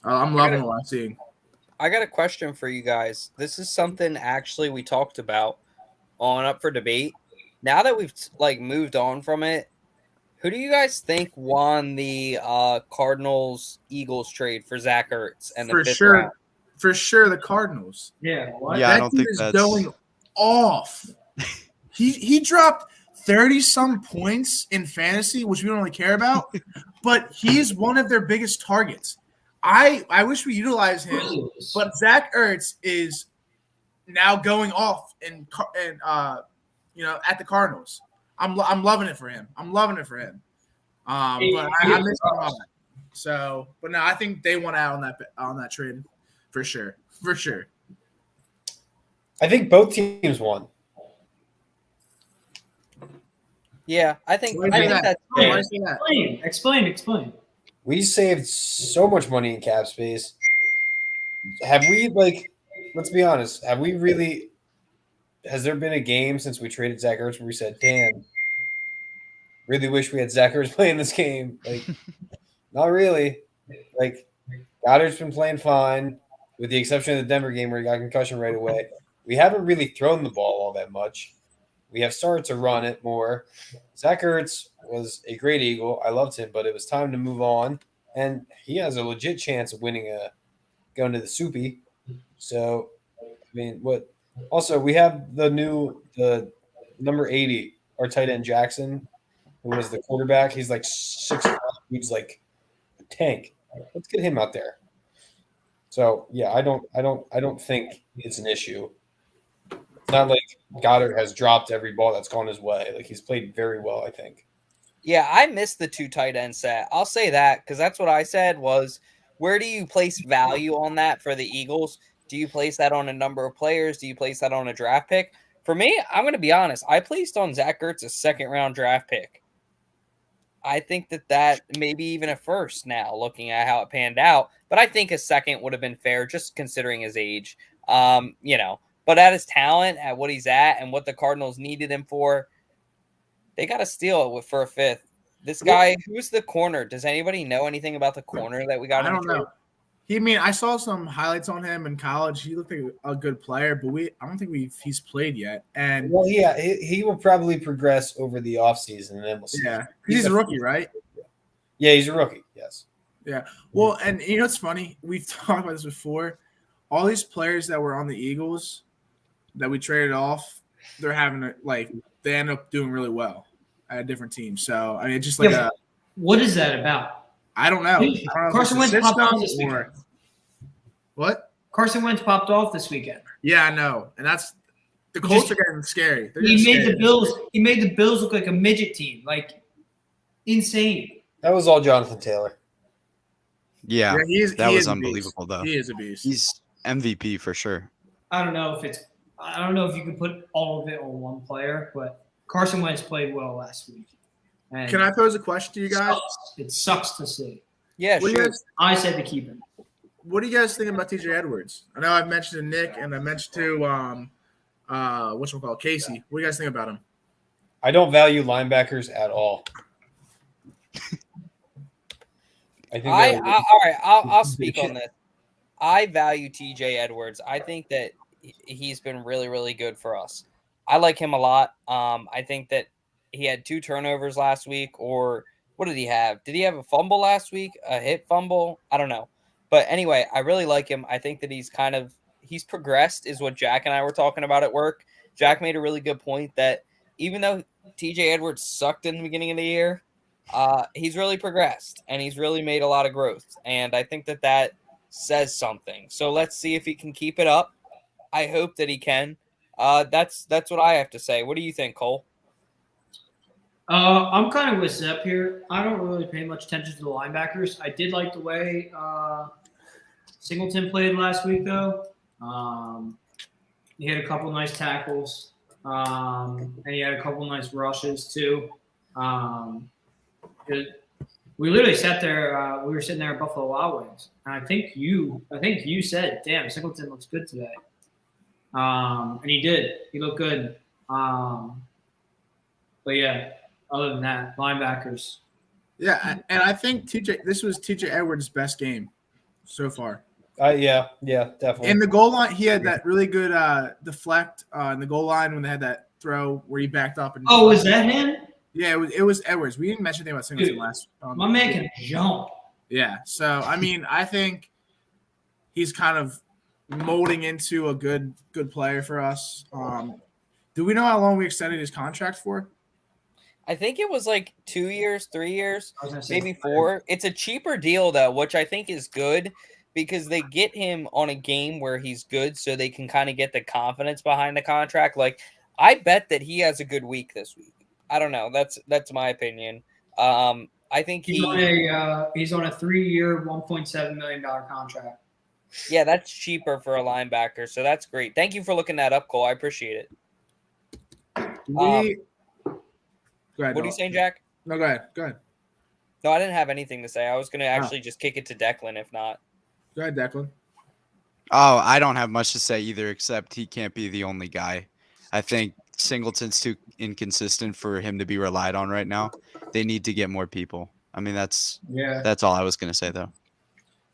loving what I'm seeing. I got a question for you guys. This is something actually we talked about on Up for Debate. Now that we've moved on from it, who do you guys think won the Cardinals-Eagles trade for Zach Ertz and the fifth round? For sure, the Cardinals. Yeah, what? Yeah, that I don't think is that's going off. He dropped 30-some points in fantasy, which we don't really care about, but he's one of their biggest targets. I wish we utilized him, but Zach Ertz is now going off at the Cardinals. I'm loving it for him. But I miss him a lot. So, but no, I think they won out on that trade for sure. For sure. I think both teams won. Yeah, I think that's Why fair. is that? Explain. We saved so much money in cap space. Have we, let's be honest, has there been a game since we traded Zach Ertz where we said, damn, really wish we had Zach Ertz playing this game? Not really. Goddard's been playing fine, with the exception of the Denver game where he got concussion right away. We haven't really thrown the ball all that much. We have started to run it more. Zach Ertz was a great Eagle. I loved him, but it was time to move on. And he has a legit chance of going to the Soupy. So, I mean, what? Also, we have the number 80, our tight end Jackson, who was the quarterback. He's 6'5". He's like a tank. Let's get him out there. So yeah, I don't think it's an issue. It's not like Goddard has dropped every ball that's gone his way. He's played very well, I think. Yeah, I missed the 2 tight end set. I'll say that because that's what I said was, where do you place value on that for the Eagles? Do you place that on a number of players? Do you place that on a draft pick? For me, I'm going to be honest. I placed on Zach Ertz a second-round draft pick. I think that maybe even a first now, looking at how it panned out. But I think a second would have been fair, just considering his age. But at his talent, at what he's at, and what the Cardinals needed him for, they got to steal it for a fifth. This guy, who's the corner? Does anybody know anything about the corner that we got? I don't know. I saw some highlights on him in college. He looked like a good player, but I don't think he's played yet. And yeah, he will probably progress over the offseason, and then we'll see. Yeah, he's a rookie, right? Yeah, he's a rookie. Yes. Yeah. Well, and it's funny. We've talked about this before. All these players that were on the Eagles that we traded off, they're having they end up doing really well at a different team. So I mean, it's just What is that about? I don't know. I don't know if Carson it's Wentz a popped off system this or weekend. what? Carson Wentz popped off this weekend. Yeah, I know, and that's the He Colts just- are getting scary. They're He getting made scary. the Bills. He made the Bills look like a midget team, like insane. That was all Jonathan Taylor. Yeah, Yeah, he that is was a beast. unbelievable, though. He is a beast. He's MVP for sure. I don't know if you can put all of it on one player, but Carson Wentz played well last week. And Can I pose a question to you guys? It sucks to see. Yeah, What do you sure. guys, I said to keep him. what do you guys think about TJ Edwards? I know I've mentioned to Nick and I mentioned to whatchamacallit, Casey. What do you guys think about him? I don't value linebackers at all. I think All right, I'll speak on this. I value TJ Edwards. I think that he's been really, really good for us. I like him a lot. I think that he had 2 turnovers last week, or what did he have? Did he have a fumble last week? A hit fumble? I don't know. But anyway, I really like him. I think that he's progressed, is what Jack and I were talking about at work. Jack made a really good point that even though TJ Edwards sucked in the beginning of the year, he's really progressed and he's really made a lot of growth. And I think that says something. So let's see if he can keep it up. I hope that he can. That's what I have to say. What do you think, Cole? I'm kind of with Zepp here. I don't really pay much attention to the linebackers. I did like the way Singleton played last week, though. He had a couple nice tackles, and he had a couple nice rushes too. We literally sat there. We were sitting there at Buffalo Wild Wings, and I think you said, "Damn, Singleton looks good today," and he did. He looked good. But yeah, other than that, linebackers. Yeah, and I think this was TJ Edwards' best game so far. yeah, definitely. In the goal line, he had that really good deflect in the goal line when they had that throw where he backed up. And Oh, was that him? Yeah, it was Edwards. We didn't mention anything about Singleton Dude, last. My man can jump. Yeah, so I mean, I think he's kind of molding into a good player for us. Do we know how long we extended his contract for? I think it was like 2 years, 3 years, I was gonna say maybe 4. It's a cheaper deal though, which I think is good because they get him on a game where he's good, so they can kind of get the confidence behind the contract. Like, I bet that he has a good week this week. I don't know. That's my opinion. I think he's on a 3-year, $1.7 million contract. Yeah, that's cheaper for a linebacker, so that's great. Thank you for looking that up, Cole. I appreciate it. Go ahead. What are you saying, Jack? No, go ahead. Go ahead. No, I didn't have anything to say. I was going to actually just kick it to Declan, if not. Go ahead, Declan. Oh, I don't have much to say either, except he can't be the only guy. I think Singleton's too inconsistent for him to be relied on right now. They need to get more people. I mean, that's all I was going to say, though.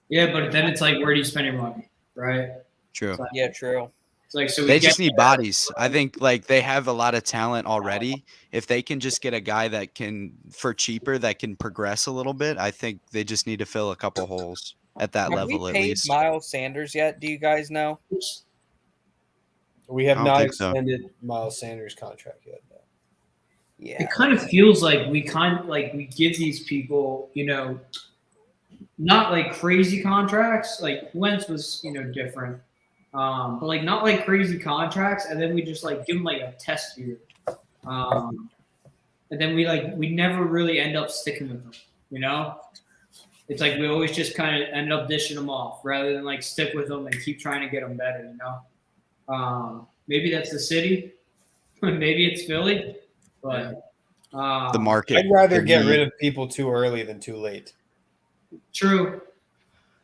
Yeah, but then it's like, where do you spend your money, right? True. Yeah, true. It's like, so They just need bodies. I think like they have a lot of talent already. If they can just get a guy that can, for cheaper, that can progress a little bit, I think they just need to fill a couple holes at that Have level we at paid least. Miles Sanders yet? Do you guys know? We have I don't not think so. extended Miles Sanders' contract yet. No. Yeah. It kind of feels like we give these people, not like crazy contracts. Like Wentz was, different. But like not like crazy contracts, and then we just like give them like a test year. And then we never really end up sticking with them, It's like we always just kind of end up dishing them off rather than like stick with them and keep trying to get them better, Maybe that's the city, maybe it's Philly, but The market. I'd rather the get need. rid of people too early than too late. True.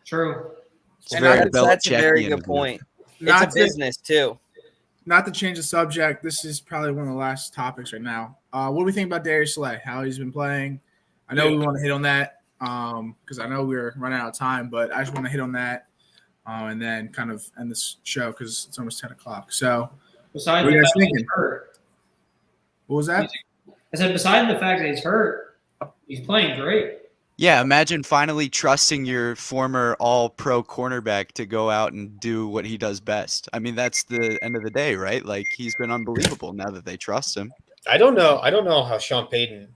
It's very That's a very Belichickian good of him. point. It's Not a to- business too. Not to change the subject, this is probably one of the last topics right now. What do we think about Darius Slay? How he's been playing? I know we want to hit on that because I know we're running out of time, but I just want to hit on that and then kind of end this show because it's almost 10 o'clock. So, Besides What are the you guys fact that thinking? he's hurt, what was that? I said besides the fact that he's hurt, he's playing great. Yeah, imagine finally trusting your former all-pro cornerback to go out and do what he does best. I mean, that's the end of the day, right? Like, he's been unbelievable now that they trust him. I don't know. I don't know how Sean Payton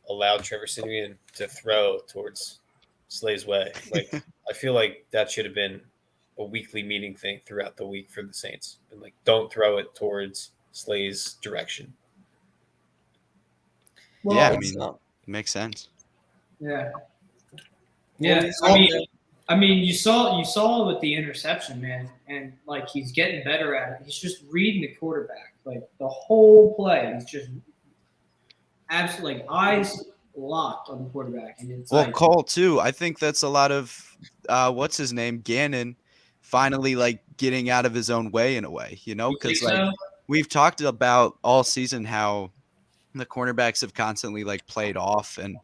allowed Trevor Siemian to throw towards Slay's way. I feel like that should have been a weekly meeting thing throughout the week for the Saints. And don't throw it towards Slay's direction. Well, Yeah, I mean, it makes sense. Yeah. Yeah, I mean, you saw with the interception, man, and he's getting better at it. He's just reading the quarterback, the whole play. He's just absolutely eyes locked on the quarterback, and it's Cole too. I think that's a lot of what's his name, Gannon, finally getting out of his own way in a way, because we've talked about all season how the cornerbacks have constantly played off, and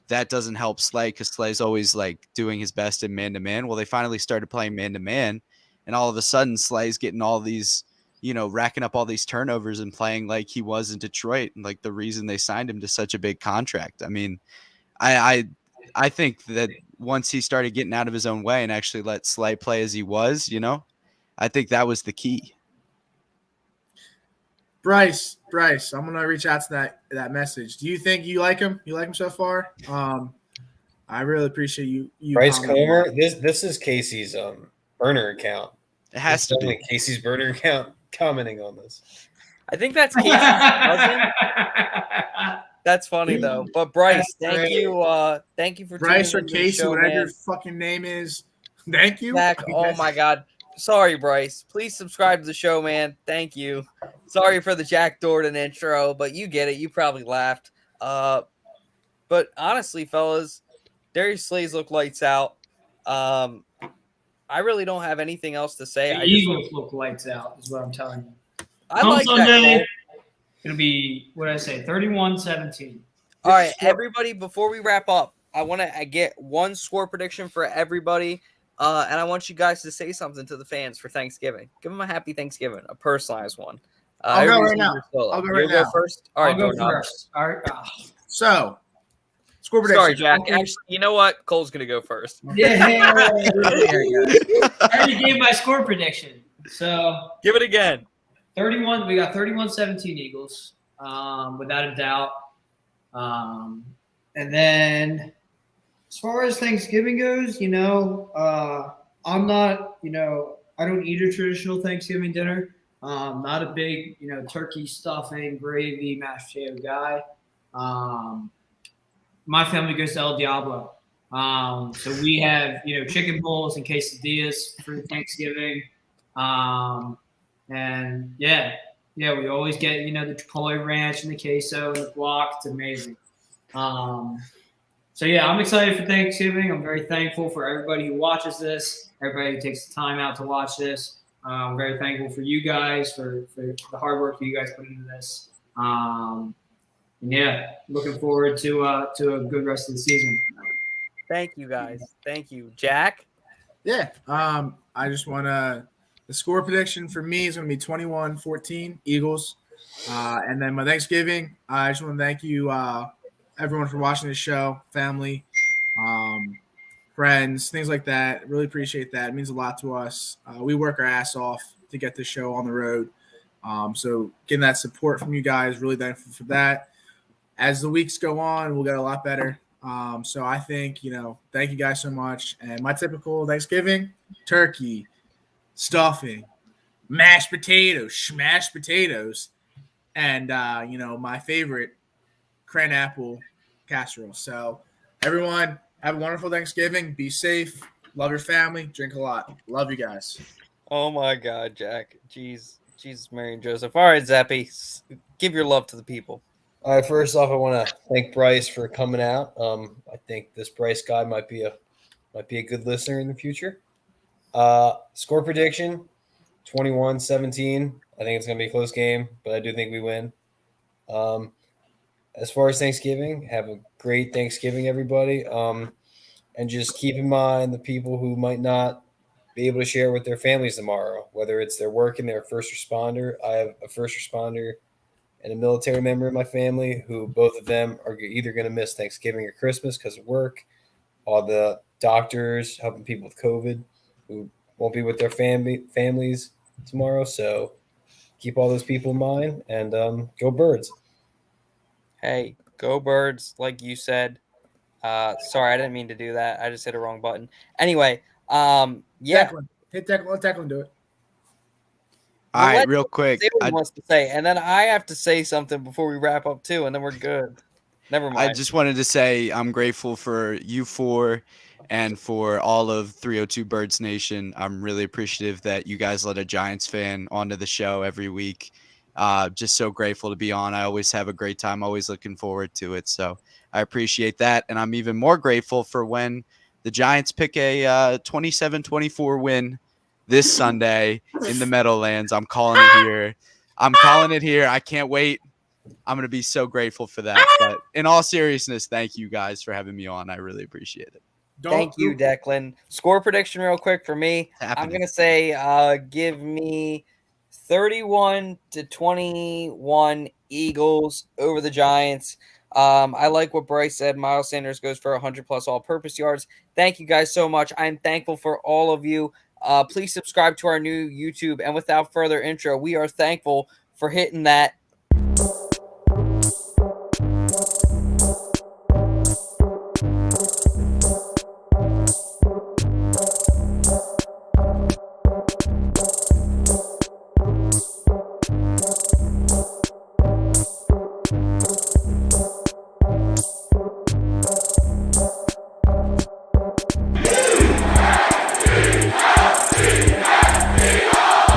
that doesn't help Slay because Slay's always doing his best in man-to-man. Well, they finally started playing man-to-man, and all of a sudden Slay's getting all these, racking up all these turnovers and playing like he was in Detroit, and the reason they signed him to such a big contract. I mean, I think that once he started getting out of his own way and actually let Slay play as he was, I think that was the key. Bryce, I'm gonna reach out to that message. Do you think you like him? You like him so far? I really appreciate you. Bryce Comer. This is Casey's burner account. It has to be Casey's burner account commenting on this. I think that's Casey's cousin. That's funny though. But Bryce, thank you for Bryce or tuning into the Casey, show, whatever man. your fucking name is. Thank you. Zach, oh my God. Sorry, Bryce. Please subscribe to the show, man. Thank you. Sorry for the Jack Dordan intro, but you get it. You probably laughed. But honestly, fellas, Darius Slay's look lights out. I really don't have anything else to say. The Eagles look lights out, is what I'm telling you. I like that. It'll be, what did I say, 31-17. All right, everybody, before we wrap up, I want to get one score prediction for everybody. And I want you guys to say something to the fans for Thanksgiving. Give them a happy Thanksgiving, a personalized one. I'll go right now. Go first. All right, I'll go first. All right. So, score prediction. Sorry, Jack. Actually, you know what? Cole's going to go first. Yeah. I already gave my score prediction. So give it again. 31. We got 31-17 Eagles, without a doubt. And then as far as Thanksgiving goes, I'm not, I don't eat a traditional Thanksgiving dinner. Not a big, turkey stuffing, gravy, mashed potato guy. My family goes to El Diablo. So we have, chicken bowls and quesadillas for Thanksgiving. And we always get, the Chipotle ranch and the queso and the guac. It's amazing. So I'm excited for Thanksgiving. I'm very thankful for everybody who watches this, everybody who takes the time out to watch this. I'm very thankful for you guys, for the hard work you guys put into this. Looking forward to a good rest of the season. Thank you, guys. Thank you. Jack? Yeah. I just want to – the score prediction for me is going to be 21-14 Eagles. And then my Thanksgiving, I just want to thank you everyone for watching this show, family, friends, things like that. Really appreciate that. It means a lot to us. We work our ass off to get this show on the road. So getting that support from you guys, really thankful for that. As the weeks go on, we'll get a lot better. So I think, thank you guys so much. And my typical Thanksgiving, turkey, stuffing, mashed potatoes, and, my favorite, cran apple casserole. So everyone, have a wonderful Thanksgiving. Be safe. Love your family. Drink a lot. Love you guys. Oh, my God, Jack. Jesus, Mary and Joseph. All right, Zappy, give your love to the people. All right, first off, I want to thank Bryce for coming out. I think this Bryce guy might be a good listener in the future. Score prediction, 21-17. I think it's going to be a close game, but I do think we win. As far as Thanksgiving, have a great Thanksgiving, everybody. And just keep in mind the people who might not be able to share with their families tomorrow, whether it's their work and their first responder. I have a first responder and a military member in my family who both of them are either going to miss Thanksgiving or Christmas because of work. All the doctors helping people with COVID who won't be with their families tomorrow. So keep all those people in mind and go Birds. Hey, go Birds, like you said. Sorry, I didn't mean to do that. I just hit a wrong button. Anyway, yeah. Declan. Hit Declan. Let Declan do it. All We'll right, let real him quick. say what he wants to say, and then I have to say something before we wrap up too, and then we're good. Never I mind. just wanted to say I'm grateful for you four and for all of 302 Birds Nation. I'm really appreciative that you guys let a Giants fan onto the show every week. Just so grateful to be on. I always have a great time, always looking forward to it. So I appreciate that. And I'm even more grateful for when the Giants pick a 27-24 win this Sunday in the Meadowlands. I'm calling it here. I'm calling it here. I can't wait. I'm going to be so grateful for that. But in all seriousness, thank you guys for having me on. I really appreciate it. Thank you, Declan. Score prediction real quick for me. I'm going to say give me 31-21 Eagles over the Giants. I like what Bryce said. Miles Sanders goes for 100+ all-purpose yards. Thank you guys so much. I'm thankful for all of you. Please subscribe to our new YouTube. And without further intro, we are thankful for hitting that